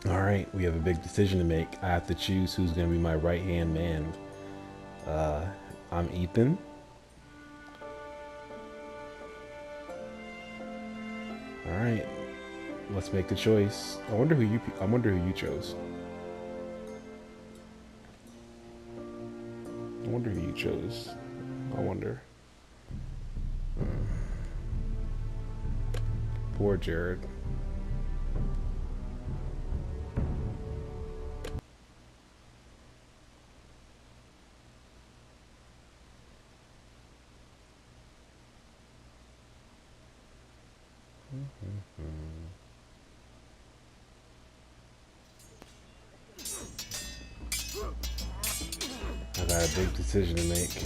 All right, we have a big decision to make. I have to choose who's going to be my right-hand man. Uh, I'm Ethan. All right, let's make the choice. I wonder who you chose. I wonder who you chose. I wonder. Poor Jared. I got a big decision to make.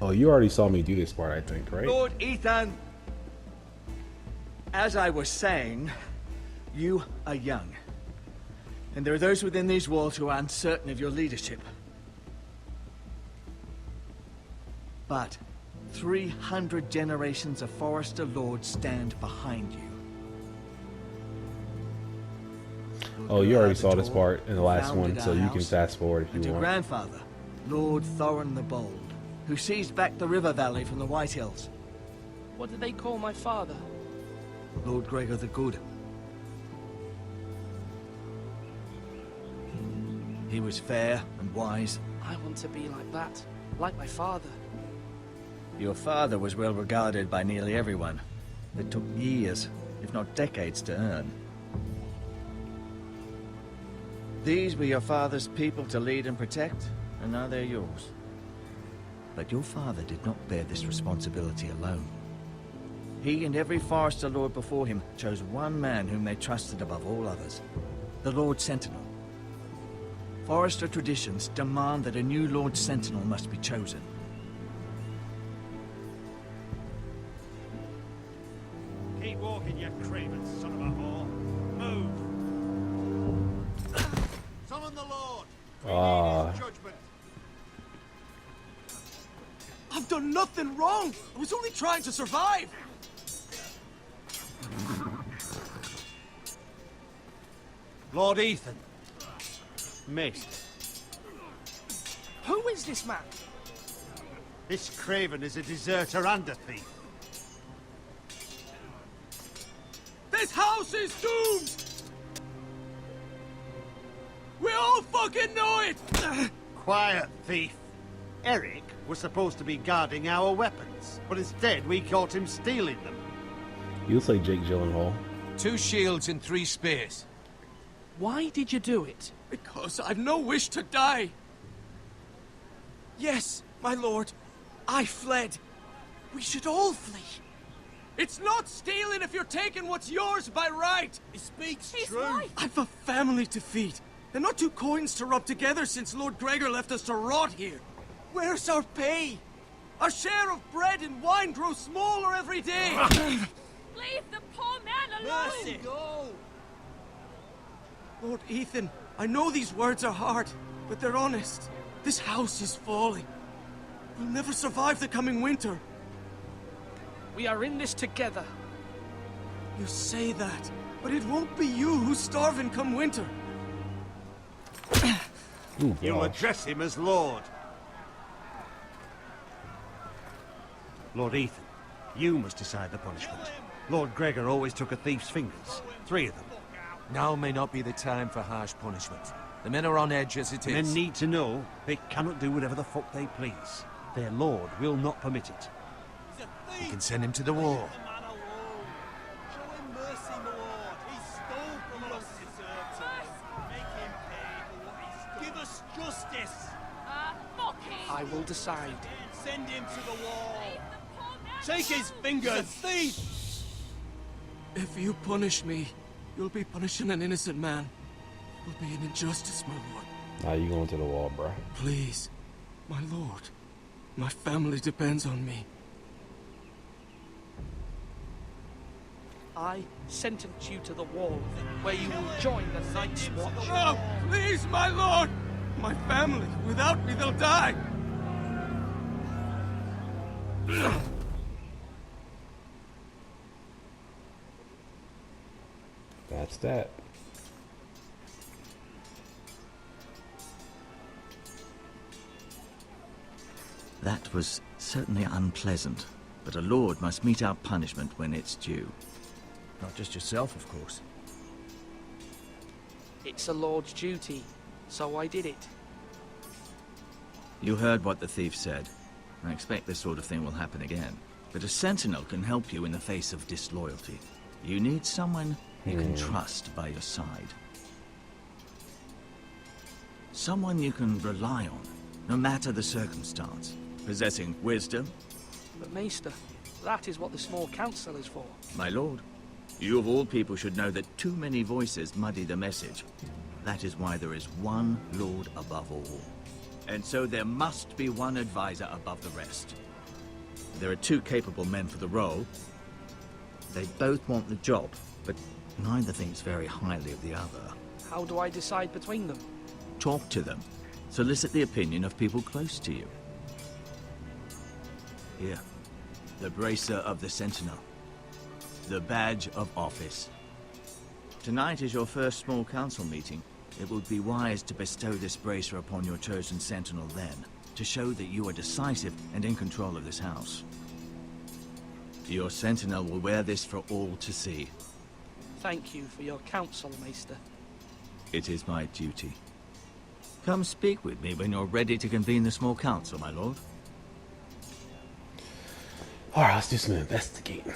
Oh, you already saw me do this part, I think, right? Lord Ethan, as I was saying, you are young. And there are those within these walls who are uncertain of your leadership. But 300 generations of Forrester Lords stand behind you. Oh, you already saw this part in the last one, so you can fast forward if you want. Your want. grandfather, Lord Thorin the Bold, who seized back the river valley from the White Hills. What did they call my father? Lord Gregor the Good. He was fair and wise. I want to be like that, like my father. Your father was well regarded by nearly everyone. It took years, if not decades, to earn. These were your father's people to lead and protect, and now they're yours. But your father did not bear this responsibility alone. He and every Forrester Lord before him chose one man whom they trusted above all others, the Lord Sentinel. Forrester traditions demand that a new Lord Sentinel must be chosen. Keep walking, you craven son of a whore. Move! Summon the Lord! We need his judgment. I've done nothing wrong! I was only trying to survive! Lord Ethan. Missed. Who is this man? This craven is a deserter and a thief. This house is doomed! We all fucking know it! Quiet, thief. Eric was supposed to be guarding our weapons, but instead we caught him stealing them. You look like Jake Gyllenhaal. 2 shields and 3 spears. Why did you do it? Because I've no wish to die. Yes, my lord. I fled. We should all flee. It's not stealing if you're taking what's yours by right. He speaks He's true. right. I've a family to feed. And not 2 coins to rub together since Lord Gregor left us to rot here. Where's our pay? Our share of bread and wine grows smaller every day. Leave the poor man alone! Mercy. Go. Lord Ethan, I know these words are hard, but they're honest. This house is falling. We'll never survive the coming winter. We are in this together. You say that, but it won't be you who's starving come winter. Ooh, You gosh. address him as Lord. Lord Ethan, you must decide the punishment. Lord Gregor always took a thief's fingers. 3 of them. Now may not be the time for harsh punishment. The men are on edge as it is. Men need to know they cannot do whatever the fuck they please. Their lord will not permit it. You can send him to the wall. Give us justice. Fuck him! I will decide. Send him to the wall. Leave the poor man Take his fingers. Thief. If you punish me, you'll be punishing an innocent man. It'll be an injustice, my lord. Nah, you going to the wall, bro. Please, my lord. My family depends on me. I sentence you to the wall, where you will join the Night's Watch. No, please, my lord! My family, without me, they'll die! That's that. That was certainly unpleasant, but a lord must mete out punishment when it's due. Not just yourself, of course. It's a lord's duty, so I did it. You heard what the thief said. I expect this sort of thing will happen again. But a sentinel can help you in the face of disloyalty. You need someone you can trust by your side. Someone you can rely on, no matter the circumstance. Possessing wisdom. But Maester, that is what the small council is for. My lord, you of all people should know that too many voices muddy the message. That is why there is one lord above all. And so there must be one advisor above the rest. There are two capable men for the role. They both want the job, but neither thinks very highly of the other. How do I decide between them? Talk to them. Solicit the opinion of people close to you. Here, the bracer of the Sentinel. The badge of office. Tonight is your first small council meeting. It would be wise to bestow this bracer upon your chosen Sentinel then, to show that you are decisive and in control of this house. Your Sentinel will wear this for all to see. Thank you for your counsel, Maester. It is my duty. Come speak with me when you're ready to convene the small council, my lord. Alright, let's do some investigating.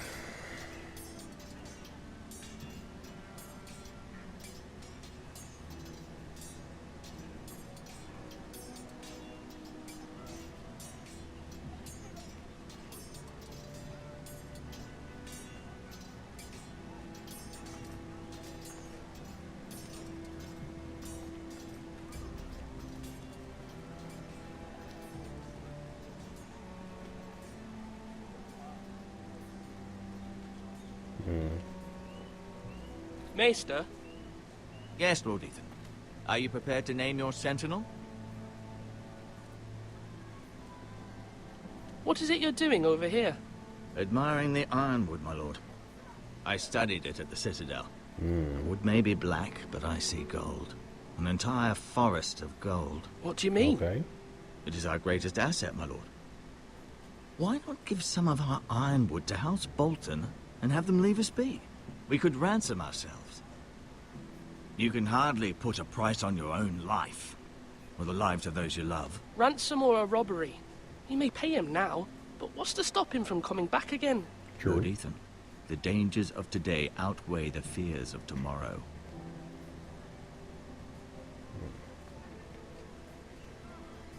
Maester, Yes, Lord Ethan. Are you prepared to name your Sentinel? what is it you're doing over here? Admiring the ironwood, my lord. I studied it at the Citadel. Wood may be black, but I see gold. An entire forest of gold. What do you mean? Okay. It is our greatest asset, my lord. Why not give some of our ironwood to House Bolton and have them leave us be? We could ransom ourselves. You can hardly put a price on your own life, or the lives of those you love. Ransom or a robbery? You may pay him now, but what's to stop him from coming back again? Lord Ethan, the dangers of today outweigh the fears of tomorrow.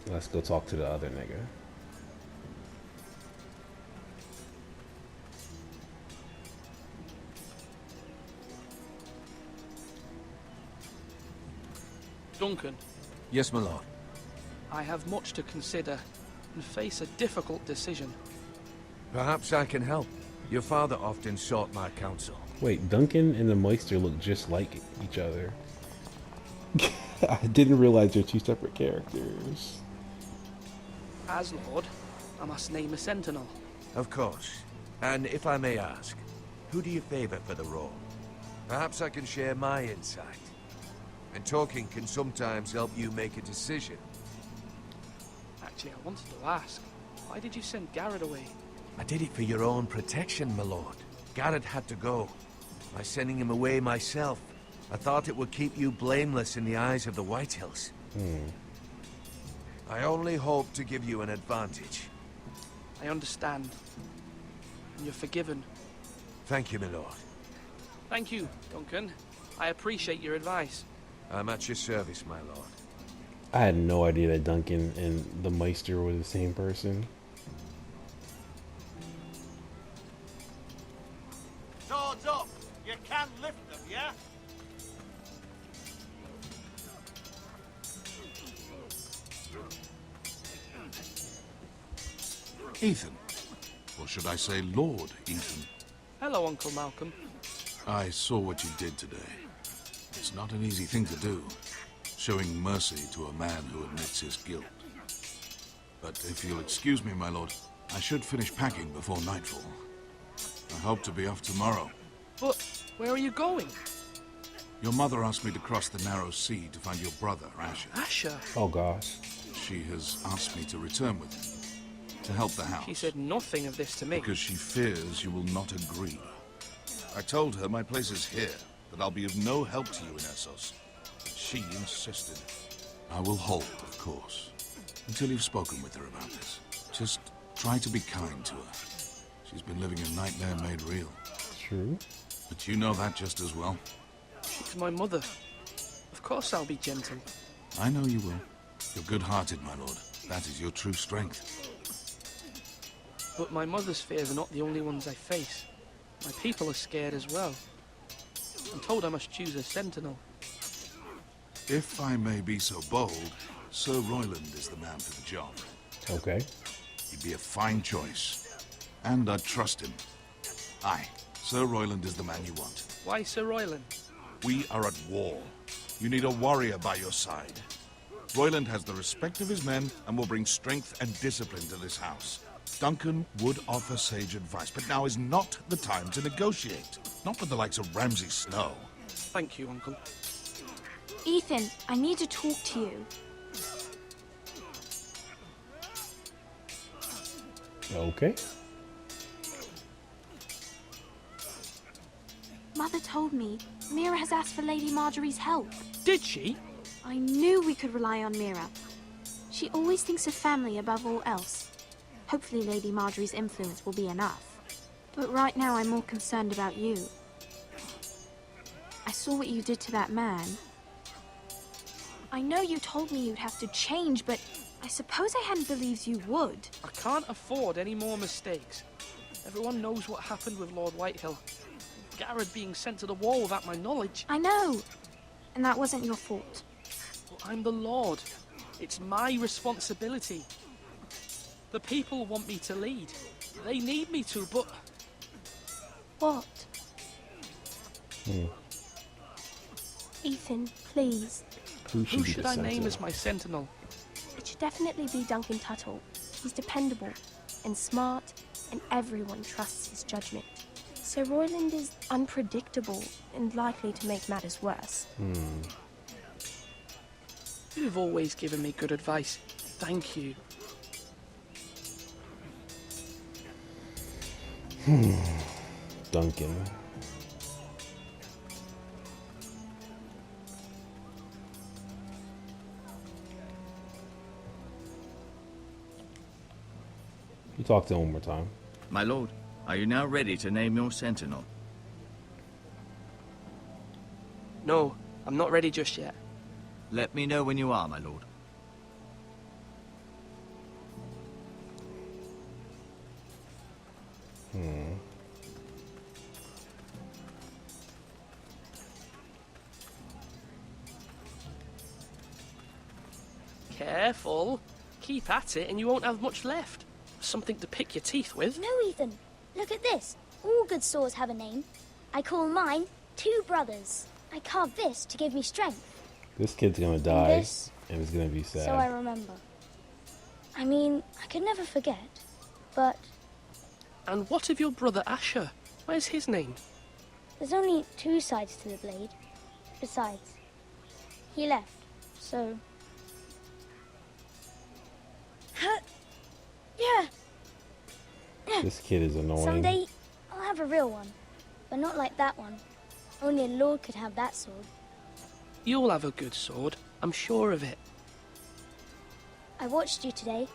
Let's go talk to the other nigga. Duncan, Yes, my lord. I have much to consider and face a difficult decision. Perhaps I can help. Your father often sought my counsel. Wait, Duncan and the Moister look just like each other. I didn't realize they're two separate characters. As Lord, I must name a sentinel. Of course. And if I may ask, who do you favor for the role? Perhaps I can share my insight. And talking can sometimes help you make a decision. Actually, I wanted to ask, why did you send Garrett away? I did it for your own protection, my lord. Garrett had to go. By sending him away myself, I thought it would keep you blameless in the eyes of the Whitehills. I only hope to give you an advantage. I understand. And you're forgiven. Thank you, my lord. Thank you, Duncan. I appreciate your advice. I'm at your service, my lord. I had no idea that Duncan and the Meister were the same person. Swords up! You can lift them, yeah? Ethan. Or should I say Lord Ethan? Hello, Uncle Malcolm. I saw what you did today. It's not an easy thing to do, showing mercy to a man who admits his guilt. But if you'll excuse me, my lord, I should finish packing before nightfall. I hope to be off tomorrow. But where are you going? Your mother asked me to cross the narrow sea to find your brother, Asher. Asher? Oh gosh. She has asked me to return with you, to help the house. She said nothing of this to me. Because she fears you will not agree. I told her my place is here, that I'll be of no help to you in Essos. But she insisted. I will hold, of course, until you've spoken with her about this. Just try to be kind to her. She's been living a nightmare made real. True. But you know that just as well. She's my mother. Of course I'll be gentle. I know you will. You're good-hearted, my lord. That is your true strength. But my mother's fears are not the only ones I face. My people are scared as well. I'm told I must choose a sentinel. If I may be so bold, Sir Royland is the man for the job. Okay. He'd be a fine choice. And I'd trust him. Aye, Sir Royland is the man you want. Why Sir Royland? We are at war. You need a warrior by your side. Royland has the respect of his men and will bring strength and discipline to this house. Duncan would offer sage advice, but now is not the time to negotiate. Not with the likes of Ramsay Snow. Thank you, Uncle. Ethan, I need to talk to you. Okay. Mother told me Mira has asked for Lady Marjorie's help. Did she? I knew we could rely on Mira. She always thinks of family above all else. Hopefully Lady Marjorie's influence will be enough. But right now I'm more concerned about you. I saw what you did to that man. I know you told me you'd have to change, but I suppose I hadn't believed you would. I can't afford any more mistakes. Everyone knows what happened with Lord Whitehill. Garrett being sent to the wall without my knowledge. I know. And that wasn't your fault. But I'm the Lord. It's my responsibility. The people want me to lead. They need me to, but... What? Ethan, please. Who Who be should the I name sentinel? as my sentinel? It should definitely be Duncan Tuttle. He's dependable and smart, and everyone trusts his judgment. Sir Royland is unpredictable and likely to make matters worse. You've always given me good advice. Thank you. Duncan. You talk to him one more time. My lord, are you now ready to name your sentinel? No, I'm not ready just yet. Let me know when you are, my lord. Careful. Keep at it and you won't have much left. Something to pick your teeth with. No, Ethan. Look at this. All good swords have a name. I call mine Two Brothers. I carved this to give me strength. This kid's gonna die, this, and it's gonna be sad. so I remember. I mean, I could never forget, but And what of your brother Asher? Where's his name? there's only two sides to the blade. Besides, he left, so... Yeah. This kid is annoying. Someday, I'll have a real one, but not like that one. Only a lord could have that sword. You'll have a good sword. I'm sure of it. I watched you today.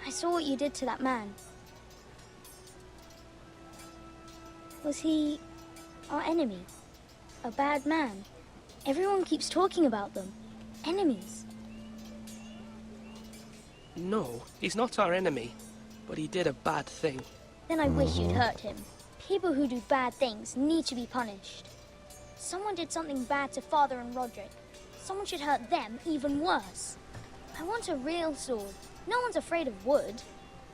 I saw what you did to that man. Was he our enemy? A bad man? Everyone keeps talking about them. Enemies. No, he's not our enemy. But he did a bad thing. Then I wish you'd hurt him. People who do bad things need to be punished. Someone did something bad to Father and Roderick. Someone should hurt them even worse. I want a real sword. No one's afraid of wood.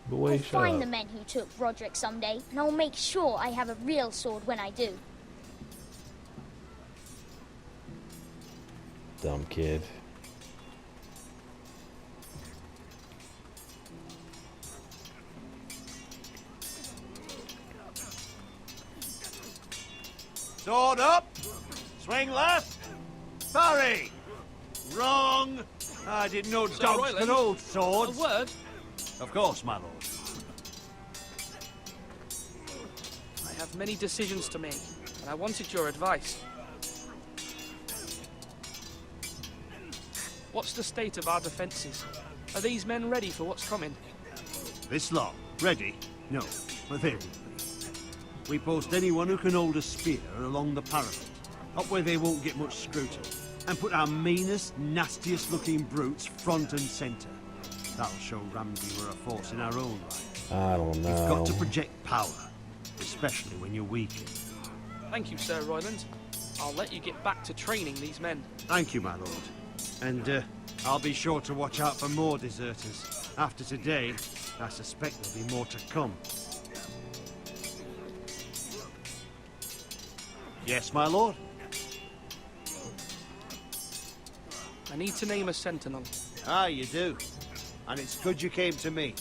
Boy, I'll shut find up. the men who took Roderick someday, and I'll make sure I have a real sword when I do. Dumb kid. Sword up! Swing left. Parry. Wrong. I didn't know Sir dogs Royland, could hold A swords. word? Of course, my lord. I have many decisions to make, and I wanted your advice. What's the state of our defences? Are these men ready for what's coming? This lot, ready? No, but they will be. We post anyone who can hold a spear along the parapet, up where they won't get much scrutiny, and put our meanest, nastiest looking brutes front and centre. That'll show Ramsay we're a force in our own right. I don't know. You've got to project power, especially when you're weak. Thank you, Sir Royland. I'll let you get back to training these men. Thank you, my lord. And I'll be sure to watch out for more deserters. After today, I suspect there'll be more to come. Yes, my lord? I need to name a sentinel. Ah, you do. And it's good you came to me.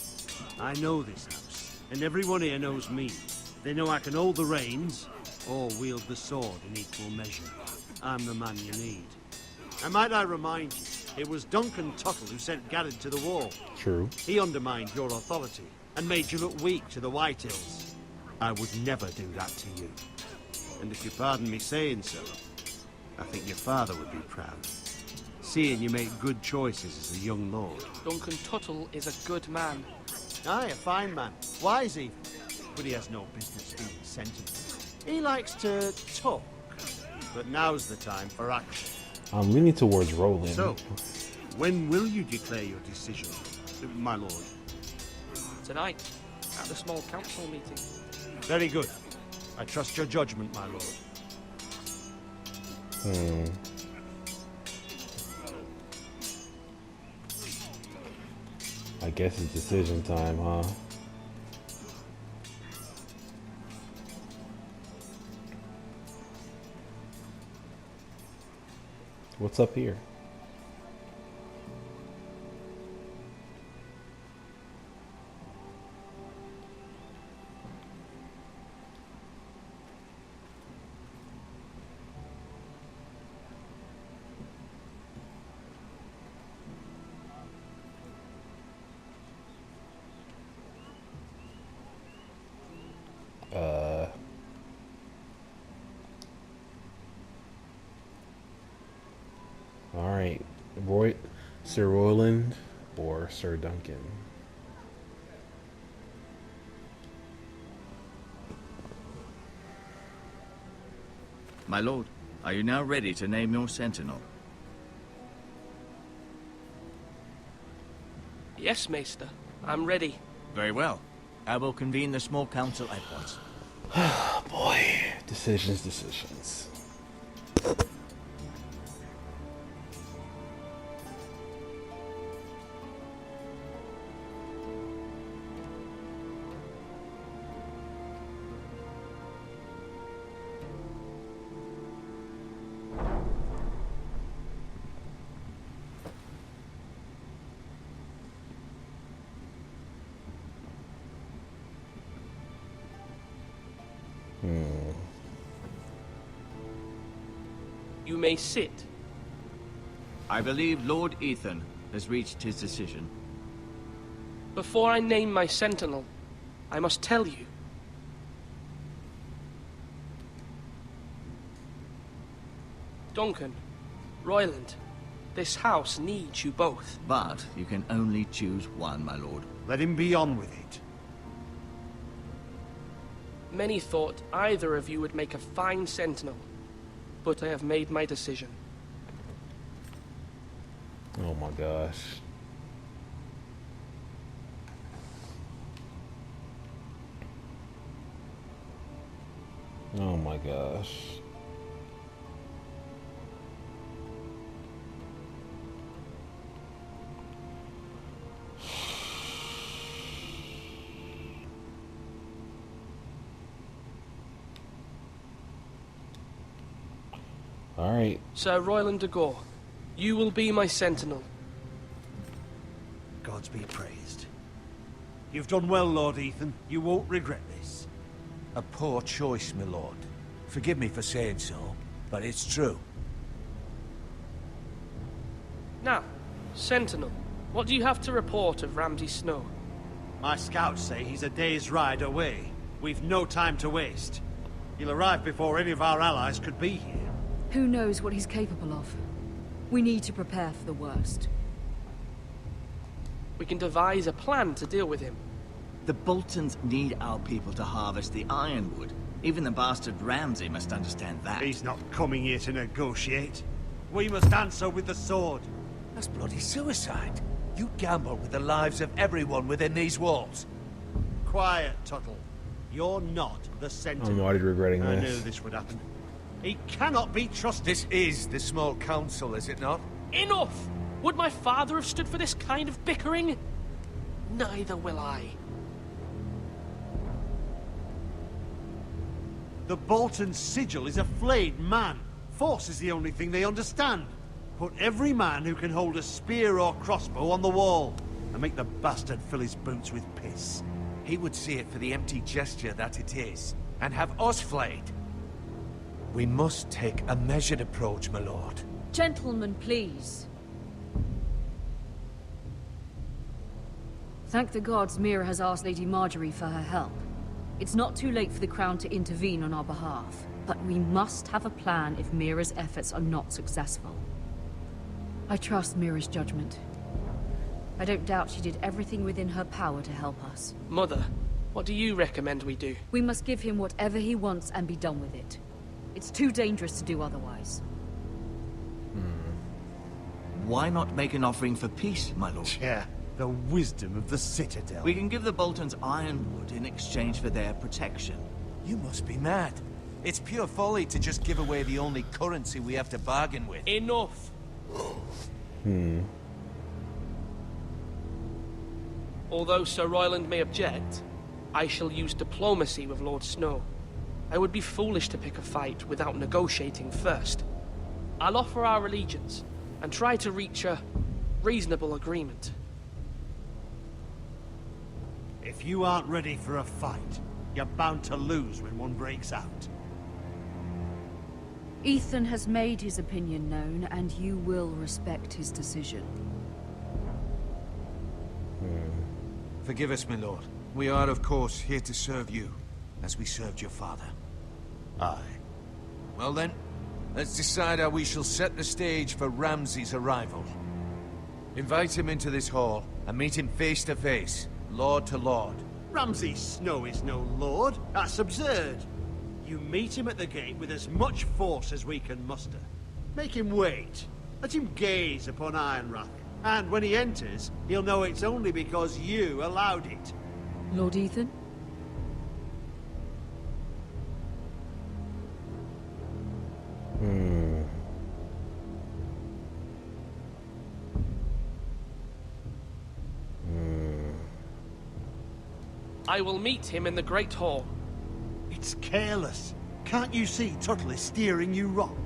I know this house, and everyone here knows me. They know I can hold the reins, or wield the sword in equal measure. I'm the man you need. And might I remind you, it was Duncan Tuttle who sent Garrett to the wall. True. He undermined your authority, and made you look weak to the White Hills. I would never do that to you. And if you pardon me saying so, I think your father would be proud. Seeing you make good choices as a young lord. Duncan Tuttle is a good man. Aye, a fine man. Wise even. But he has no business being sentenced. He likes to talk. But now's the time for action. I'm leaning towards Roland. So, when will you declare your decision, my lord? Tonight, at the small council meeting. Very good. I trust your judgment, my lord. I guess it's decision time, huh? What's up here? All right, Sir Royland or Sir Duncan? My lord, are you now ready to name your sentinel? Yes, Maester. I'm ready. Very well. I will convene the small council at once. Boy, decisions. You may sit. I believe Lord Ethan has reached his decision. Before I name my sentinel, I must tell you. Duncan, Royland, this house needs you both. But you can only choose one, my lord. Let him be on with it. Many thought either of you would make a fine sentinel, but I have made my decision. Oh my gosh. Oh my gosh. All right. Sir Royland de Gore, you will be my sentinel. Gods be praised. You've done well, Lord Ethan. You won't regret this. A poor choice, my lord. Forgive me for saying so, but it's true. Now, Sentinel, what do you have to report of Ramsay Snow? My scouts say he's a day's ride away. We've no time to waste. He'll arrive before any of our allies could be here. Who knows what he's capable of? We need to prepare for the worst. We can devise a plan to deal with him. The Boltons need our people to harvest the ironwood. Even the bastard Ramsay must understand that. He's not coming here to negotiate. We must answer with the sword. That's bloody suicide. You gamble with the lives of everyone within these walls. Quiet, Tuttle. You're not the Sentinel. I'm already regretting I this. knew this would happen. He cannot be trusted. This is the small council, is it not? Enough! Would my father have stood for this kind of bickering? Neither will I. The Bolton sigil is a flayed man. Force is the only thing they understand. Put every man who can hold a spear or crossbow on the wall, and make the bastard fill his boots with piss. He would see it for the empty gesture that it is, and have us flayed. We must take a measured approach, my lord. Gentlemen, please. Thank the gods Mira has asked Lady Marjorie for her help. It's not too late for the Crown to intervene on our behalf, but we must have a plan if Mira's efforts are not successful. I trust Mira's judgment. I don't doubt she did everything within her power to help us. Mother, what do you recommend we do? We must give him whatever he wants and be done with it. It's too dangerous to do otherwise. Why not make an offering for peace, my lord? Yeah, the wisdom of the Citadel. We can give the Boltons ironwood in exchange for their protection. You must be mad. It's pure folly to just give away the only currency we have to bargain with. Enough! Although Sir Royland may object, I shall use diplomacy with Lord Snow. I would be foolish to pick a fight without negotiating first. I'll offer our allegiance, and try to reach a reasonable agreement. If you aren't ready for a fight, you're bound to lose when one breaks out. Ethan has made his opinion known, and you will respect his decision. Forgive us, my lord. We are, of course, here to serve you, as we served your father. Aye. Well then, let's decide how we shall set the stage for Ramsay's arrival. Invite him into this hall, and meet him face to face, lord to lord. Ramsay Snow is no lord. That's absurd. You meet him at the gate with as much force as we can muster. Make him wait. Let him gaze upon Ironrath. And when he enters, he'll know it's only because you allowed it. Lord Ethan? I will meet him in the Great Hall. It's careless. Can't you see Tuttle is steering you wrong?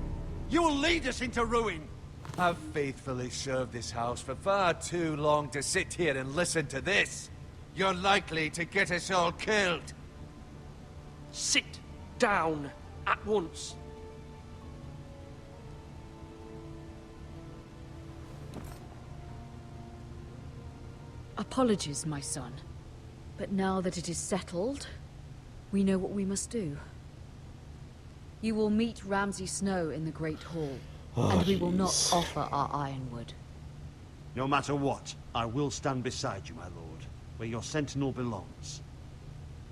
You'll lead us into ruin! I've faithfully served this house for far too long to sit here and listen to this. You're likely to get us all killed. Sit down at once. Apologies, my son. But now that it is settled, we know what we must do. You will meet Ramsay Snow in the Great Hall, and we will not offer our ironwood. No matter what, I will stand beside you, my lord, where your sentinel belongs.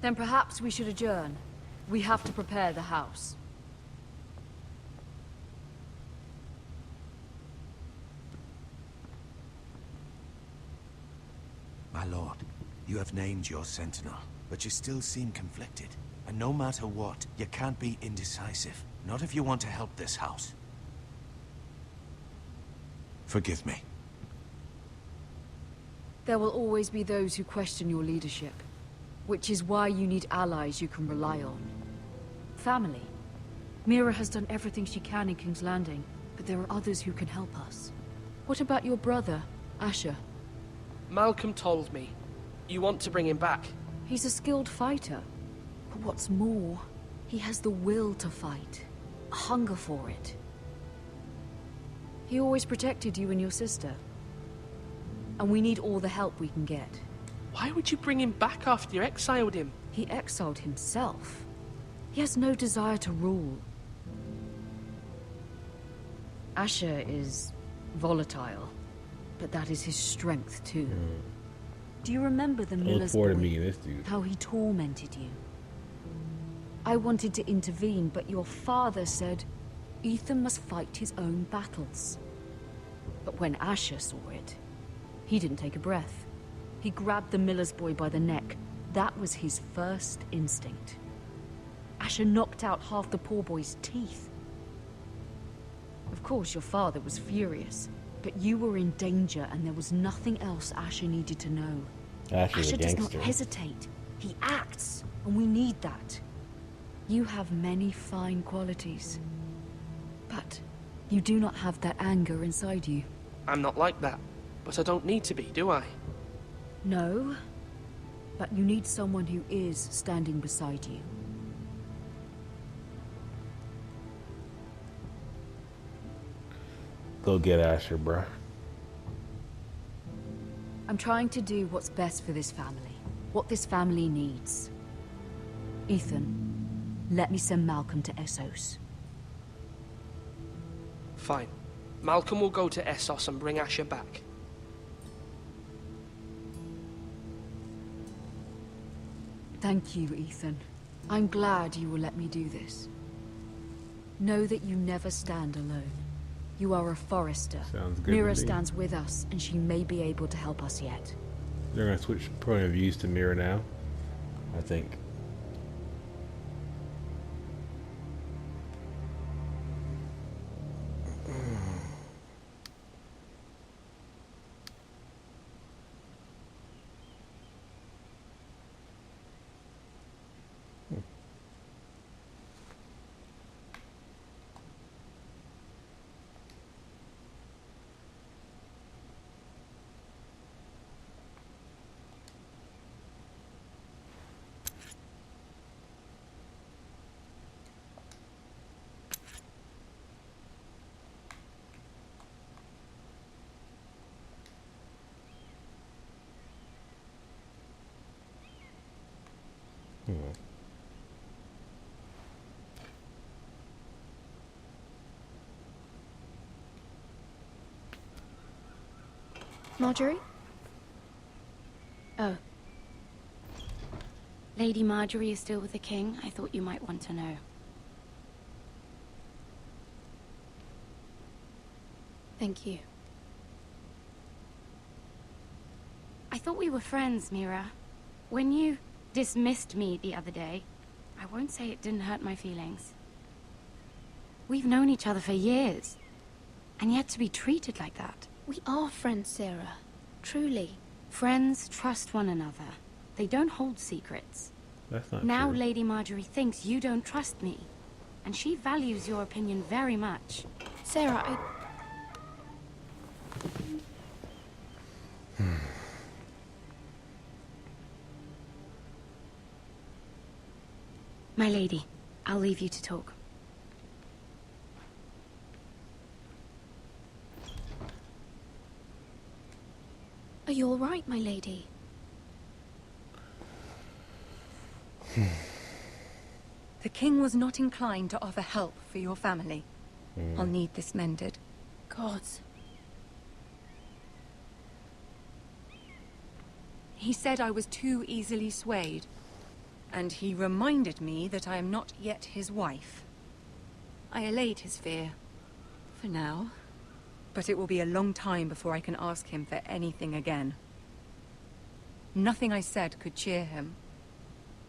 Then perhaps we should adjourn. We have to prepare the house. My lord, you have named your sentinel, but you still seem conflicted. And no matter what, you can't be indecisive. Not if you want to help this house. Forgive me. There will always be those who question your leadership, which is why you need allies you can rely on. Family. Mira has done everything she can in King's Landing, but there are others who can help us. What about your brother, Asher? Malcolm told me. You want to bring him back? He's a skilled fighter. But what's more, he has the will to fight. hunger for it. He always protected you and your sister. And we need all the help we can get. Why would you bring him back after you exiled him? He exiled himself. He has no desire to rule. Asher is volatile, but that is his strength too. Do you remember the I look miller's forward to boy? meeting this dude. How he tormented you? I wanted to intervene, but your father said Ethan must fight his own battles. But when Asher saw it, he didn't take a breath. He grabbed the miller's boy by the neck. That was his first instinct. Asher knocked out half the poor boy's teeth. Of course, your father was furious, but you were in danger and there was nothing else Asher needed to know. Asher's Asher a does gangster. not hesitate. He acts, and we need that. You have many fine qualities, but you do not have that anger inside you. I'm not like that, but I don't need to be, do I? No, but you need someone who is standing beside you. Go get Asher, bruh. I'm trying to do what's best for this family, what this family needs. Ethan, let me send Malcolm to Essos. Fine. Malcolm will go to Essos and bring Asher back. Thank you, Ethan. I'm glad you will let me do this. Know that you never stand alone. You are a Forrester. Sounds good Mira to me. stands with us, and she may be able to help us yet. They're gonna switch point of views to Mira now, I think. Marjorie? Oh. Lady Marjorie is still with the king. I thought you might want to know. Thank you. I thought we were friends, Mira. When you dismissed me the other day, I won't say it didn't hurt my feelings. We've known each other for years, and yet to be treated like that. We are friends, Sarah. Truly. Friends trust one another. They don't hold secrets. That's not Now true. Lady Marjorie thinks you don't trust me, and she values your opinion very much. Sarah, My lady, I'll leave you to talk. Are you all right, my lady? The king was not inclined to offer help for your family. I'll need this mended. Gods. He said I was too easily swayed. And he reminded me that I am not yet his wife. I allayed his fear. For now. But it will be a long time before I can ask him for anything again. Nothing I said could cheer him.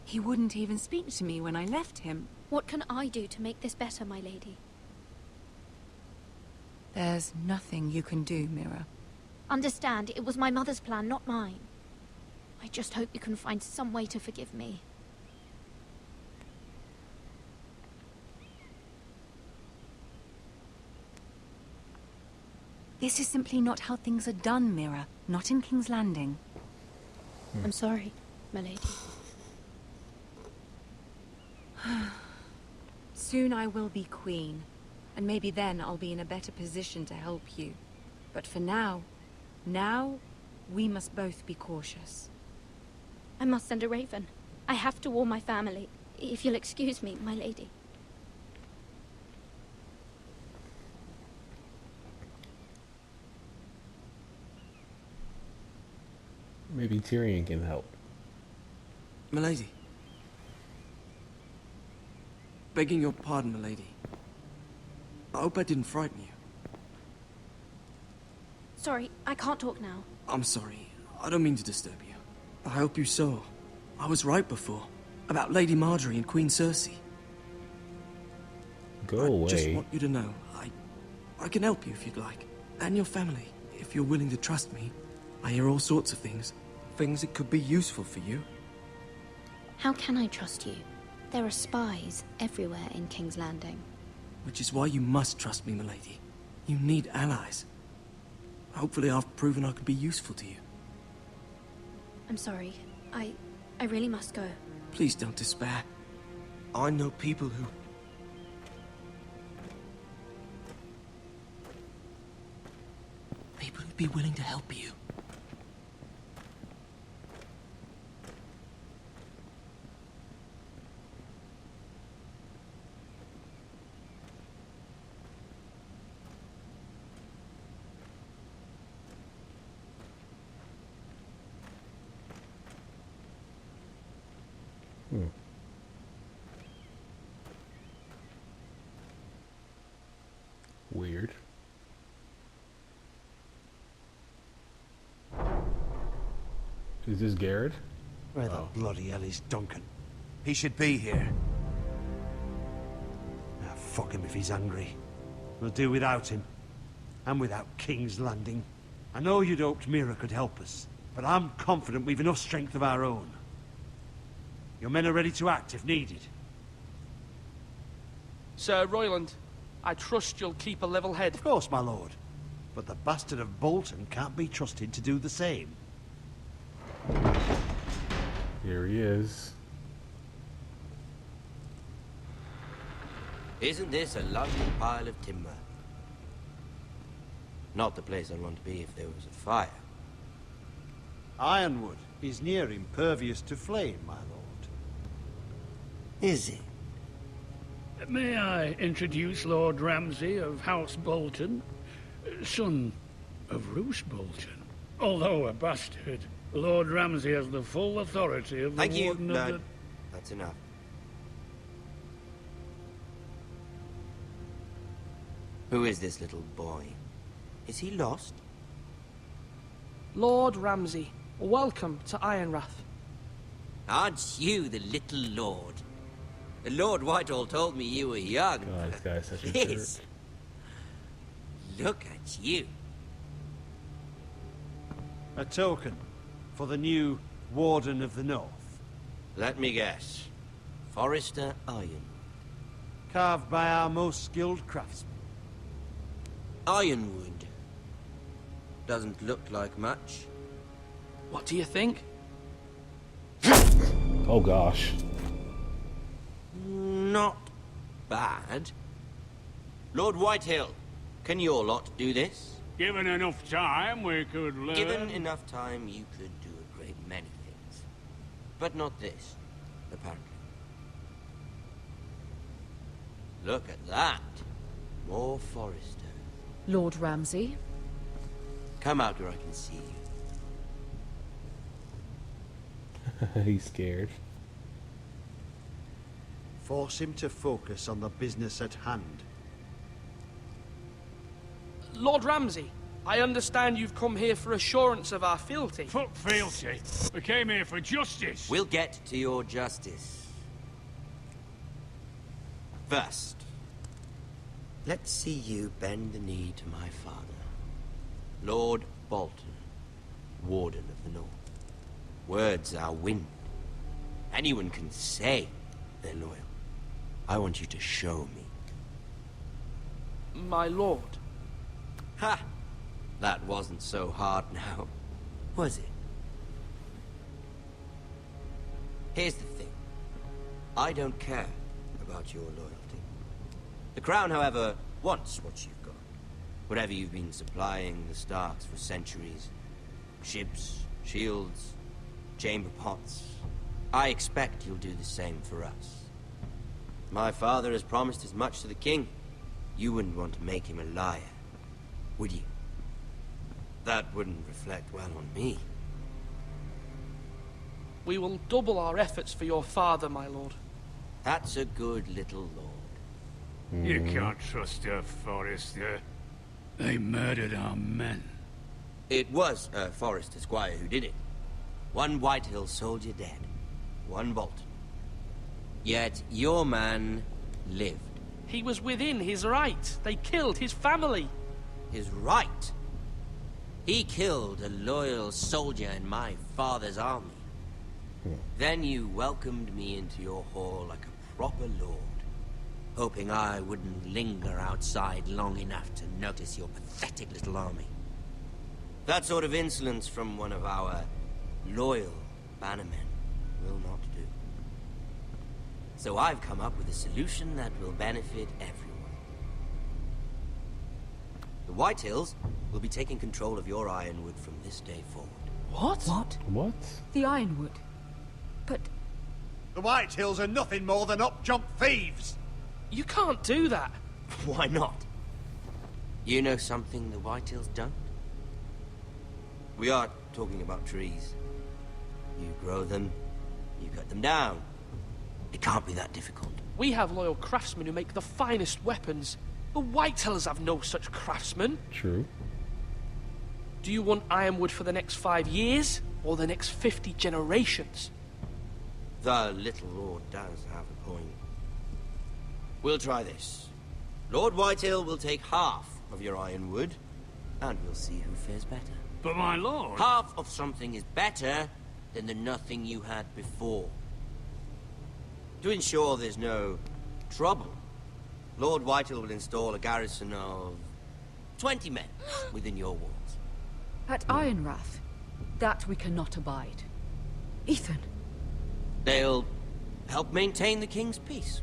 He wouldn't even speak to me when I left him. What can I do to make this better, my lady? There's nothing you can do, Mira. Understand, it was my mother's plan, not mine. I just hope you can find some way to forgive me. This is simply not how things are done, Mira. Not in King's Landing. I'm sorry, my lady. Soon I will be queen, and maybe then I'll be in a better position to help you. But for now, we must both be cautious. I must send a raven. I have to warn my family. If you'll excuse me, my lady. Maybe Tyrion can help. Milady. Begging your pardon, milady. I hope I didn't frighten you. Sorry, I can't talk now. I'm sorry. I don't mean to disturb you. I hope you saw. I was right before. About Lady Marjorie and Queen Cersei. Go I just away. want you to know, I can help you if you'd like. And your family, if you're willing to trust me. I hear all sorts of things. Things that could be useful for you. How can I trust you? There are spies everywhere in King's Landing. Which is why you must trust me, milady. You need allies. Hopefully I've proven I could be useful to you. I'm sorry. I really must go. Please don't despair. I know people who... People who'd be willing to help you. Weird. Is this Garrett? Where the bloody hell is Duncan? He should be here. Ah, fuck him if he's angry. We'll do without him. And without King's Landing. I know you'd hoped Mira could help us, but I'm confident we've enough strength of our own. Your men are ready to act if needed. Sir Royland, I trust you'll keep a level head. Of course, my lord. But the bastard of Bolton can't be trusted to do the same. Here he is. Isn't this a lovely pile of timber? Not the place I'd want to be if there was a fire. Ironwood is near impervious to flame, my lord. Is it? May I introduce Lord Ramsay of House Bolton, son of Roose Bolton. Although a bastard, Lord Ramsay has the full authority of the Thank you, Warden of Lord. the... That's enough. Who is this little boy? Is he lost? Lord Ramsay, welcome to Ironrath. Aren't you the little lord? Lord Whitehall told me you were young. God, this guy's such a Yes. Look at you. A token for the new Warden of the North. Let me guess. Forrester Iron. Carved by our most skilled craftsmen. Ironwood. Doesn't look like much. What do you think? Oh gosh. Not bad. Lord Whitehill, can your lot do this? Given enough time, we could learn... Given enough time, you could do a great many things. But not this, apparently. Look at that. More Forrester. Lord Ramsay? Come out where I can see you. He's scared. Force him to focus on the business at hand. Lord Ramsay, I understand you've come here for assurance of our fealty. Fuck fealty. We came here for justice. We'll get to your justice. First, let's see you bend the knee to my father, Lord Bolton, Warden of the North. Words are wind. Anyone can say they're loyal. I want you to show me. My lord. Ha! That wasn't so hard now, was it? Here's the thing. I don't care about your loyalty. The Crown, however, wants what you've got. Whatever you've been supplying the Starks for centuries. Ships, shields, chamber pots. I expect you'll do the same for us. My father has promised as much to the king. You wouldn't want to make him a liar, would you? That wouldn't reflect well on me. We will double our efforts for your father, my lord. That's a good little lord. You can't trust a Forrester. They murdered our men. It was a Forrester squire who did it. One Whitehill soldier dead. One Bolton. Yet your man lived. He was within his right. They killed his family. His right? He killed a loyal soldier in my father's army. Then you welcomed me into your hall like a proper lord, hoping I wouldn't linger outside long enough to notice your pathetic little army. That sort of insolence from one of our loyal bannermen will not do. So I've come up with a solution that will benefit everyone. The Whitehills will be taking control of your Ironwood from this day forward. What? What? The Ironwood. But... The Whitehills are nothing more than up-jump thieves! You can't do that. Why not? You know something the Whitehills don't? We are talking about trees. You grow them, you cut them down. It can't be that difficult. We have loyal craftsmen who make the finest weapons. The Whitehills have no such craftsmen. True. Do you want Ironwood for the next 5 years, or the next 50 generations? The little lord does have a point. We'll try this. Lord Whitehill will take half of your Ironwood, and we'll see who fares better. But my lord... Half of something is better than the nothing you had before. To ensure there's no trouble, Lord Whitehill will install a garrison of 20 men within your walls. At Ironrath, that we cannot abide. Ethan. They'll help maintain the king's peace.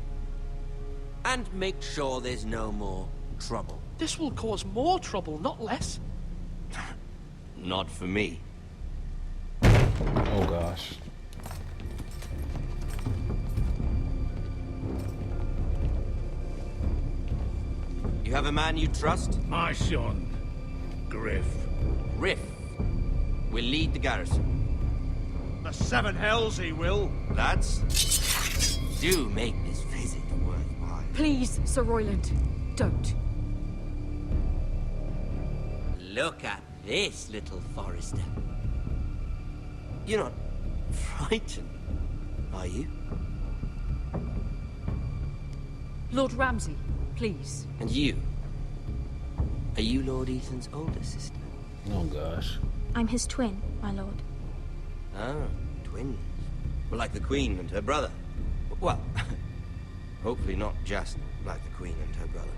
And make sure there's no more trouble. This will cause more trouble, not less. Not for me. Oh gosh. You have a man you trust? My son, Griff. Griff will lead the garrison. The Seven Hells he will. Lads, do make this visit worthwhile. Please, Sir Royland, don't. Look at this, little Forrester. You're not frightened, are you? Lord Ramsay, please. And you? Are you Lord Ethan's older sister? Oh gosh. I'm his twin, my lord. Ah, twins. Well, like the Queen and her brother. Well, hopefully not just like the Queen and her brother.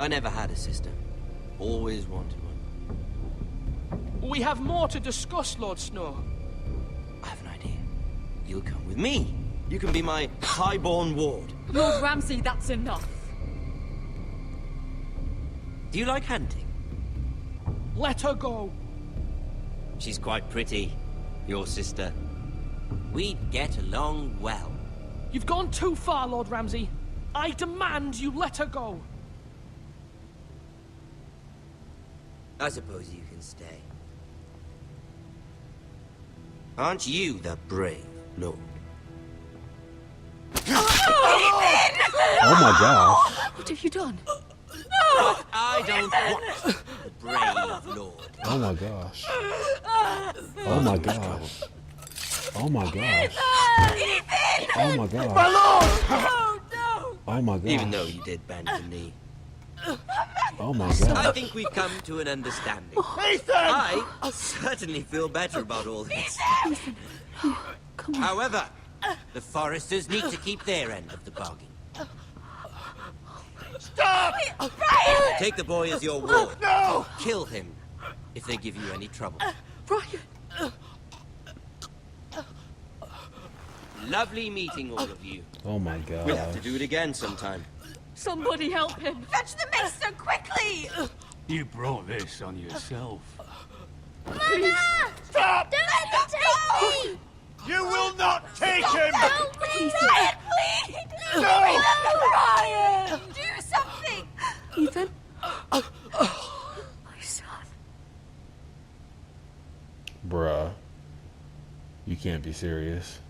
I never had a sister. Always wanted one. We have more to discuss, Lord Snow. I have an idea. You'll come with me. You can be my highborn ward. Lord Ramsay, that's enough. Do you like hunting? Let her go. She's quite pretty, your sister. We'd get along well. You've gone too far, Lord Ramsay. I demand you let her go. I suppose you can stay. Aren't you the brave lord? Oh my gosh. What have you done? But I don't want the brave lord. Oh my gosh. Oh my gosh. Oh my gosh. Oh my gosh. My lord! Oh, no! Oh my gosh. Even though you did bend the knee. Oh my I gosh. think we've come to an understanding. Ethan! I certainly feel better about all this. However, the Forresters need to keep their end of the bargain. Stop! Take the boy as your ward. No! Kill him if they give you any trouble. Brian! Lovely meeting all of you. Oh my god. We'll have to do it again sometime. Somebody help him! Fetch the maester, quickly! You brought this on yourself. Mother! Stop! Don't let him take me! You will not take him! Help me! Ryan, please! No! Ryan! Do something! Ethan? My son. Bruh. You can't be serious.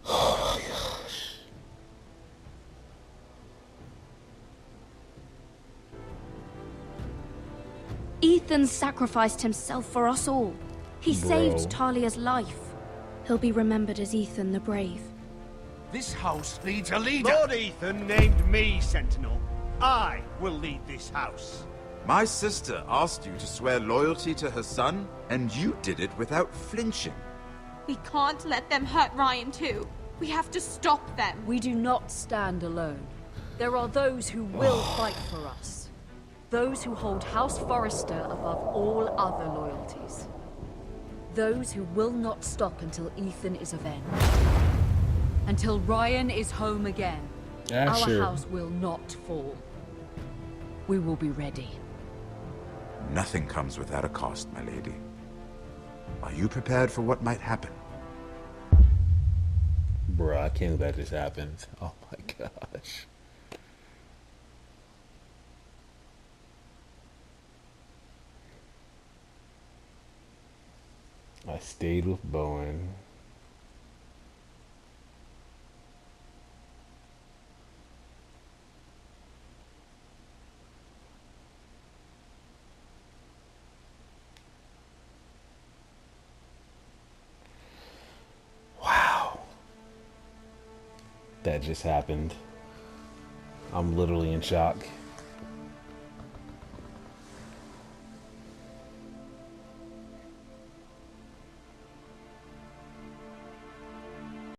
Oh my gosh. Ethan sacrificed himself for us all. He saved Talia's life. He'll be remembered as Ethan the Brave. This house needs a leader. Lord Ethan named me Sentinel. I will lead this house. My sister asked you to swear loyalty to her son, and you did it without flinching. We can't let them hurt Ryan too. We have to stop them. We do not stand alone. There are those who will fight for us. Those who hold House Forrester above all other loyalties. Those who will not stop until Ethan is avenged. Until Ryan is home again. Asher. Our house will not fall. We will be ready. Nothing comes without a cost, my lady. Are you prepared for what might happen? Bruh, I can't believe that just happened. Oh my gosh. I stayed with Bowen. Wow. That just happened. I'm literally in shock.